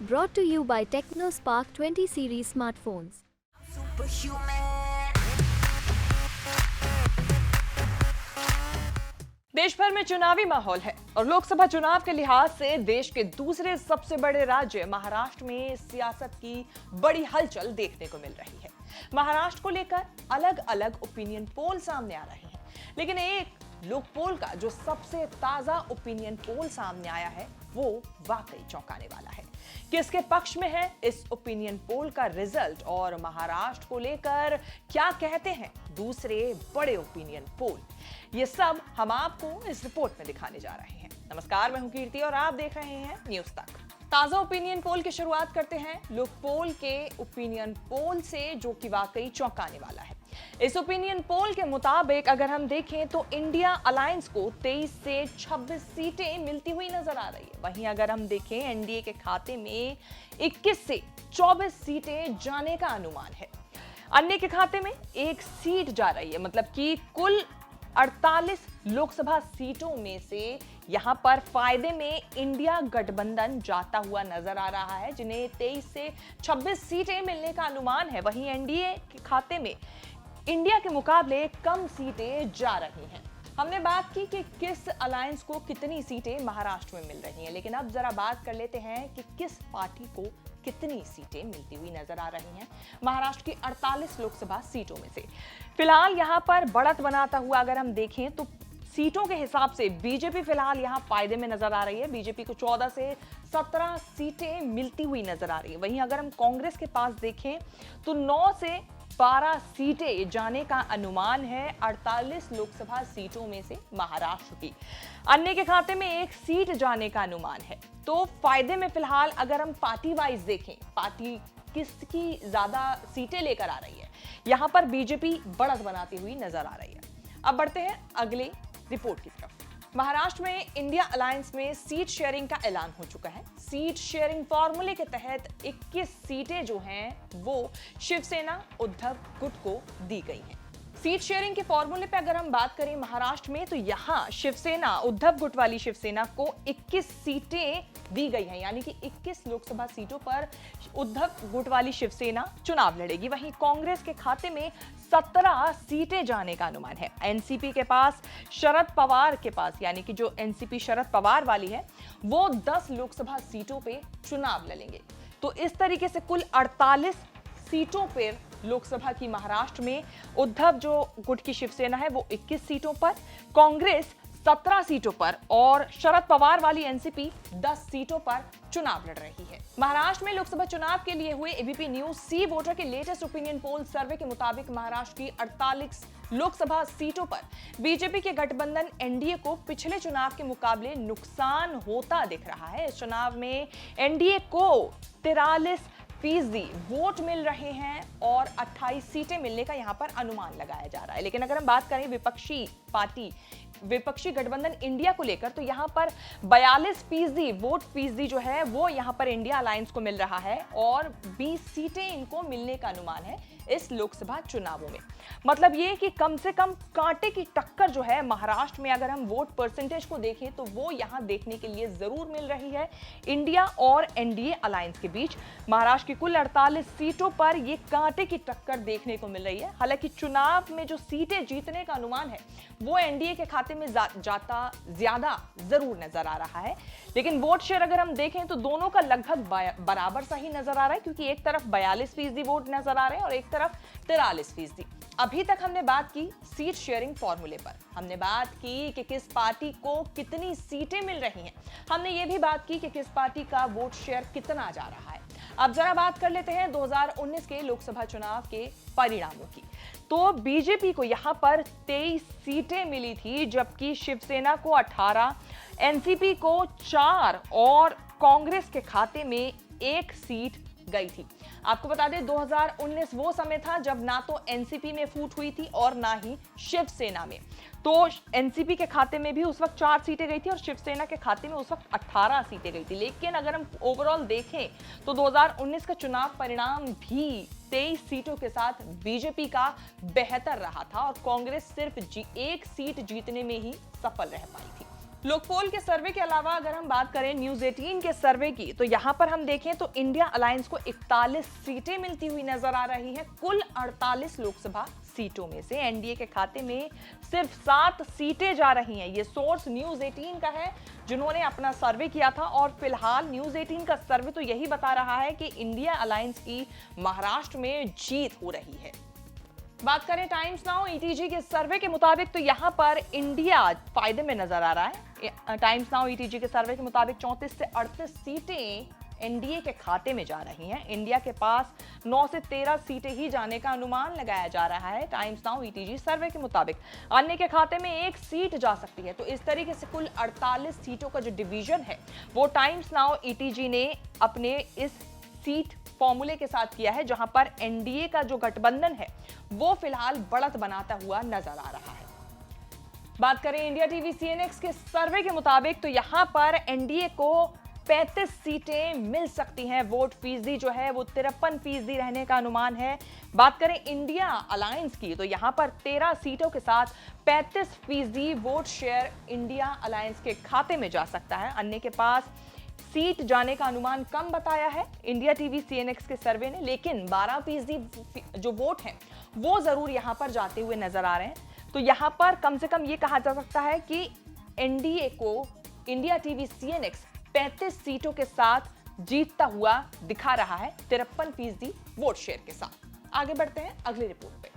Brought to you by TechnoSpark 20 series smartphones. देश भर में चुनावी माहौल है और लोकसभा चुनाव के लिहाज से देश के दूसरे सबसे बड़े राज्य महाराष्ट्र में सियासत की बड़ी हलचल देखने को मिल रही है। महाराष्ट्र को लेकर अलग अलग ओपिनियन पोल सामने आ रहे हैं, लेकिन एक लोक पोल का जो सबसे ताजा ओपिनियन पोल सामने आया है वो वाकई चौंकाने वाला है। किसके पक्ष में है इस ओपिनियन पोल का रिजल्ट और महाराष्ट्र को लेकर क्या कहते हैं दूसरे बड़े ओपिनियन पोल, ये सब हम आपको इस रिपोर्ट में दिखाने जा रहे हैं। नमस्कार, मैं हूं कीर्ति और आप देख रहे हैं न्यूज तक। ताजा ओपिनियन पोल की शुरुआत करते हैं लोक पोल के ओपिनियन पोल से, जो कि वाकई चौंकाने वाला है। इस ओपिनियन पोल के मुताबिक अगर हम देखें तो इंडिया अलायंस को 23 से 26 सीटें मिलती हुई नजर आ रही है। वहीं अगर हम देखें एनडीए के खाते में 21 से 24 सीटें जाने का अनुमान है। अन्य के खाते में 1 सीट जा रही है, मतलब कि कुल 48 लोकसभा सीटों में से यहां पर फायदे में इंडिया गठबंधन जाता हुआ नजर आ रहा है, जिन्हें 23 से 26 सीटें मिलने का अनुमान है। वहीं एनडीए के खाते में इंडिया के मुकाबले कम सीटें जा रही हैं। हमने बात की कि किस अलायंस को कितनी सीटें महाराष्ट्र में मिल रही हैं, लेकिन अब जरा बात कर लेते हैं कि किस पार्टी को कितनी सीटें मिलती हुई नजर आ रही हैं महाराष्ट्र की 48 लोकसभा सीटों में से। फिलहाल यहां पर बढ़त बनाता हुआ अगर हम देखें तो सीटों के हिसाब से बीजेपी फिलहाल यहां फायदे में नजर आ रही है। बीजेपी को 14 से 17 सीटें मिलती हुई नजर आ रही है। वहीं अगर हम कांग्रेस के पास देखें तो 9 से 12 सीटें जाने का अनुमान है 48 लोकसभा सीटों में से महाराष्ट्र की। अन्य के खाते में 1 सीट जाने का अनुमान है। तो फायदे में फिलहाल अगर हम पार्टी वाइज देखें, पार्टी किसकी ज्यादा सीटें लेकर आ रही है, यहां पर बीजेपी बढ़त बनाती हुई नजर आ रही है। अब बढ़ते हैं अगले रिपोर्ट की तरफ। महाराष्ट्र में इंडिया अलायंस में सीट शेयरिंग का ऐलान हो चुका है। सीट शेयरिंग फॉर्मूले के तहत 21 सीटें जो हैं वो शिवसेना उद्धव गुट को दी गई हैं। सीट शेयरिंग के फॉर्मूले पे अगर हम बात करें महाराष्ट्र में तो यहां शिवसेना उद्धव गुट वाली शिवसेना को 21 सीटें दी गई हैं, यानी कि 21 लोकसभा सीटों पर उद्धव गुट वाली शिवसेना चुनाव लड़ेगी। वहीं कांग्रेस के खाते में 17 सीटें जाने का अनुमान है। एनसीपी के पास शरद पवार के पास, यानी कि जो एनसीपी शरद पवार वाली है, वो 10 लोकसभा सीटों पे चुनाव लड़ेंगे। तो इस तरीके से कुल 48 सीटों पर लोकसभा की महाराष्ट्र में उद्धव जो गुट की शिवसेना है वो 21 सीटों पर, कांग्रेस 17 सीटों पर और शरद पवार वाली एनसीपी 10 सीटों पर चुनाव लड़ रही है। महाराष्ट्र में लोकसभा चुनाव के लिए हुए एबीपी न्यूज सी वोटर के लेटेस्ट ओपिनियन पोल सर्वे के मुताबिक महाराष्ट्र की 48 लोकसभा सीटों पर बीजेपी के गठबंधन एनडीए को पिछले चुनाव के मुकाबले नुकसान होता दिख रहा है। इस चुनाव में एनडीए को 43% वोट मिल रहे हैं और 28 सीटें मिलने का यहां पर अनुमान लगाया जा रहा है। लेकिन अगर हम बात करें विपक्षी गठबंधन इंडिया को लेकर तो यहां पर 42% वोट फीसदी जो है वो यहां पर इंडिया अलायंस को मिल रहा है और 20 सीटें इनको मिलने का अनुमान है इस लोकसभा चुनावों में। मतलब ये कि कम से कम कांटे की टक्कर जो है महाराष्ट्र में अगर हम वोट परसेंटेज को देखें तो वो यहां देखने के लिए जरूर मिल रही है इंडिया और एनडीए अलायंस के बीच। महाराष्ट्र की कुल 48 सीटों पर ये कांटे की टक्कर देखने को मिल रही है। हालांकि चुनाव में जो सीटें जीतने का अनुमान है वो एनडीए के खाते में जाता ज्यादा जरूर नजर आ रहा है, लेकिन वोट शेयर अगर हम देखें तो दोनों का लगभग बराबर सा ही नजर आ रहा है, क्योंकि एक तरफ 42% वोट नजर आ रहे हैं और एक तरफ 43%। अभी तक हमने बात की सीट शेयरिंग फॉर्मूले पर, हमने बात की कि किस पार्टी को कितनी सीटें मिल रही हैं, हमने ये भी बात की कि किस पार्टी का वोट शेयर कितना जा रहा है। अब जरा बात कर लेते हैं 2019 के लोकसभा चुनाव के परिणामों की। तो बीजेपी को यहां पर 23 सीटें मिली थी, जबकि शिवसेना को 18, एनसीपी को 4 और कांग्रेस के खाते में 1 सीट गई थी। आपको बता दें 2019 वो समय था जब ना तो एनसीपी में फूट हुई थी और ना ही शिवसेना में। तो एनसीपी के खाते में भी उस वक्त 4 सीटें गई थी और शिवसेना के खाते में उस वक्त 18 सीटें गई थी। लेकिन अगर हम ओवरऑल देखें तो 2019 का चुनाव परिणाम भी 23 सीटों के साथ बीजेपी का बेहतर रहा था और कांग्रेस सिर्फ 1 सीट जीतने में ही सफल रह पाई थी। लोकपोल के सर्वे के अलावा अगर हम बात करें न्यूज 18 के सर्वे की, तो यहां पर हम देखें तो इंडिया अलायंस को 41 सीटें मिलती हुई नजर आ रही हैं। कुल 48 लोकसभा सीटों में से एनडीए के खाते में सिर्फ 7 सीटें जा रही हैं। ये सोर्स न्यूज 18 का है, जिन्होंने अपना सर्वे किया था, और फिलहाल न्यूज 18 का सर्वे तो यही बता रहा है कि इंडिया अलायंस की महाराष्ट्र में जीत हो रही है। बात करें टाइम्स नाउ ईटीजी के सर्वे के मुताबिक, तो यहां पर इंडिया फायदे में नजर आ रहा है। टाइम्स नाउ ईटीजी के सर्वे के मुताबिक 34 से 38 सीटें एनडीए के खाते में जा रही हैं। इंडिया के पास 9 से 13 सीटें ही जाने का अनुमान लगाया जा रहा है टाइम्स नाउ ईटीजी सर्वे के मुताबिक। अन्य के खाते में 1 सीट जा सकती है। तो इस तरीके से कुल 48 सीटों का जो डिवीजन है वो टाइम्स नाउ ईटीजी ने अपने इस सीट फॉर्मूले के साथ किया है, जहां पर एनडीए का जो गठबंधन है वो फिलहाल बढ़त बनाता हुआ नजर आ रहा है। बात करें इंडिया टीवी सीएनएक्स के सर्वे के मुताबिक, तो यहां पर एनडीए को 35 सीटें मिल सकती हैं। वोट फीसदी जो है वो 53% रहने का अनुमान है। बात करें इंडिया अलायंस की, तो यहां पर 13 सीटों के साथ 35% वोट शेयर इंडिया अलायंस के खाते में जा सकता है। अन्य के पास सीट जाने का अनुमान कम बताया है इंडिया टीवी सीएनएक्स के सर्वे ने, लेकिन 12% जो वोट हैं वो जरूर यहां पर जाते हुए नजर आ रहे हैं। तो यहां पर कम से कम ये कहा जा सकता है कि एनडीए को इंडिया टीवी सीएनएक्स 35 सीटों के साथ जीतता हुआ दिखा रहा है, 53% वोट शेयर के साथ। आगे बढ़ते हैं अगली रिपोर्ट पे।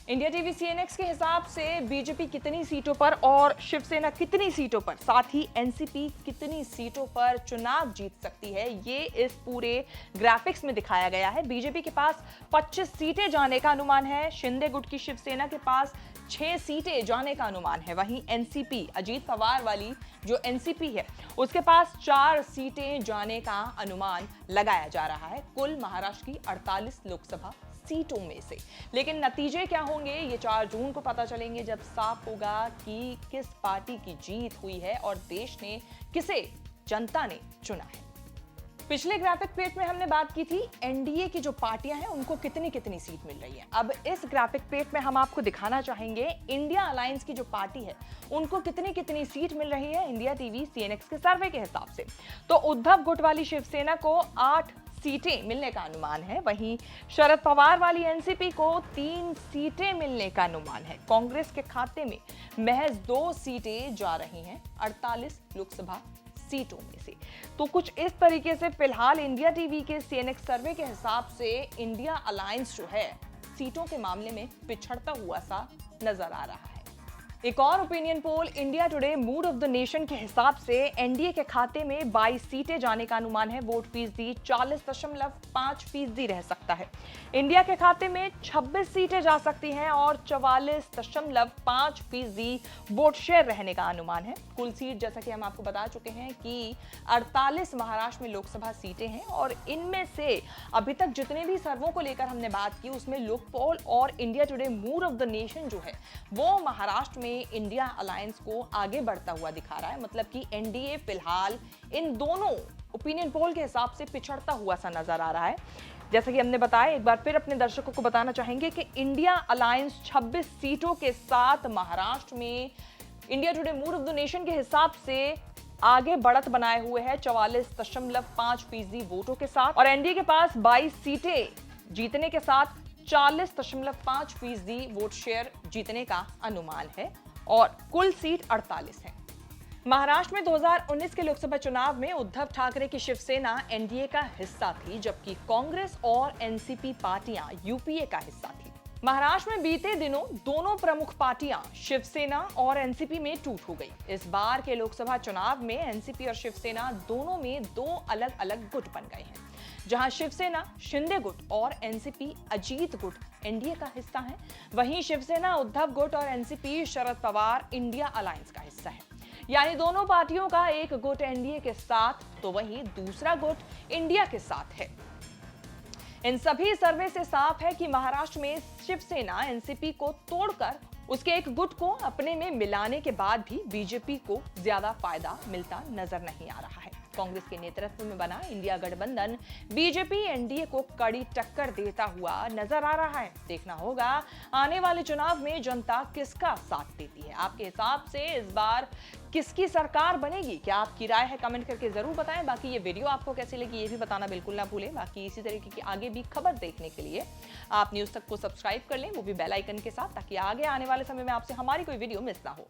इंडिया टीवी सीएनएक्स के हिसाब से बीजेपी कितनी सीटों पर और शिवसेना कितनी सीटों पर, साथ ही एनसीपी कितनी सीटों पर चुनाव जीत सकती है, ये इस पूरे ग्राफिक्स में दिखाया गया है। बीजेपी के पास 25 सीटें जाने का अनुमान है। शिंदे गुट की शिवसेना के पास 6 सीटें जाने का अनुमान है। वहीं एनसीपी, अजीत पवार वाली जो एनसीपी है, उसके पास 4 सीटें जाने का अनुमान लगाया जा रहा है कुल महाराष्ट्र की 48 लोकसभा सीटों में से। लेकिन नतीजे क्या होंगे ये 4 जून को पता चलेंगे, जब साफ होगा कि किस पार्टी की जीत हुई है और देश ने किसे जनता ने चुना है। पिछले ग्राफिक पेज में हमने बात की थी एनडीए की जो पार्टियां हैं उनको कितनी कितनी सीट मिल रही है। अब इस ग्राफिक पेज में हम आपको दिखाना चाहेंगे इंडिया अलायंस की जो पार्टी है उनको कितनी कितनी सीट मिल रही है इंडिया टीवी सीएनएक्स के सर्वे के हिसाब से। तो उद्धव गुट वाली शिवसेना को 8 सीटें मिलने का अनुमान है। वहीं शरद पवार वाली एनसीपी को 3 सीटें मिलने का अनुमान है। कांग्रेस के खाते में महज 2 सीटें जा रही हैं 48 लोकसभा सीटों में से। तो कुछ इस तरीके से फिलहाल इंडिया टीवी के सीएनएक्स सर्वे के हिसाब से इंडिया अलायंस जो है सीटों के मामले में पिछड़ता हुआ सा नजर आ रहा है। एक और opinion poll India today mood off the nation के हिसाब से एनडीए के खाते में 22 सीटें जाने का अनुमान है। वोट फीसदी 40.5% रह सकता है। इंडिया के खाते में 26 सीटें जा सकती हैं और 44.5% वोट शेयर रहने का अनुमान है। कुल सीट जैसा कि हम आपको बता चुके हैं कि 48 महाराष्ट्र में लोकसभा सीटें हैं और इनमें से अभी तक जितने भी सर्वों को लेकर हमने बात की उसमें लोकपोल और India today mood off the nation जो है वो महाराष्ट्र में इंडिया अलायंस को आगे बढ़ता हुआ दिखा रहा है। मतलब कि एनडीए फिलहाल इन दोनों ओपिनियन पोल के हिसाब से पिछड़ता हुआ सा नजर आ रहा है। जैसा कि हमने बताया, एक बार फिर अपने दर्शकों को बताना चाहेंगे कि इंडिया अलायंस 26 सीटों के साथ महाराष्ट्र में India today mood off the nation के हिसाब से आगे बढ़त बनाए हुए है 44.5% वोटों के साथ, और एनडीए के पास 22 सीटें जीतने के साथ 40.5% वोट शेयर जीतने का अनुमान है और कुल सीट 48 है। महाराष्ट्र में 2019 के लोकसभा चुनाव में उद्धव ठाकरे की शिवसेना एनडीए का हिस्सा थी, जबकि कांग्रेस और एनसीपी पार्टियां यूपीए का हिस्सा थी। महाराष्ट्र में बीते दिनों दोनों प्रमुख पार्टियां शिवसेना और एनसीपी में टूट हो गई। इस बार के लोकसभा चुनाव में एनसीपी और शिवसेना दोनों में 2 अलग अलग गुट बन गए हैं, जहां शिवसेना शिंदे गुट और एनसीपी अजीत गुट एनडीए का हिस्सा है। वहीं शिवसेना उद्धव गुट और NCP Sharad Pawar India alliance का हिस्सा है। यानी दोनों पार्टियों का एक गुट एनडीए के साथ तो वहीं दूसरा गुट इंडिया के साथ है। इन सभी सर्वे से साफ है कि महाराष्ट्र में शिवसेना एनसीपी को तोड़कर उसके एक गुट को अपने में मिलाने के बाद भी बीजेपी को ज्यादा फायदा मिलता नजर नहीं आ रहा है। कांग्रेस के नेतृत्व में बना इंडिया गठबंधन बीजेपी एनडीए को कड़ी टक्कर देता हुआ नजर आ रहा है। देखना होगा आने वाले चुनाव में जनता किसका साथ देती है। आपके हिसाब से इस बार किसकी सरकार बनेगी? क्या आपकी राय है? कमेंट करके जरूर बताएं। बाकी ये वीडियो आपको कैसी लगी ये भी बताना बिल्कुल ना भूलें। बाकी इसी तरीके की आगे भी खबर देखने के लिए आप न्यूज़ तक को सब्सक्राइब कर लें, वो भी बेल आइकन के साथ, ताकि आगे आने वाले समय में आपसे हमारी कोई वीडियो मिस ना हो।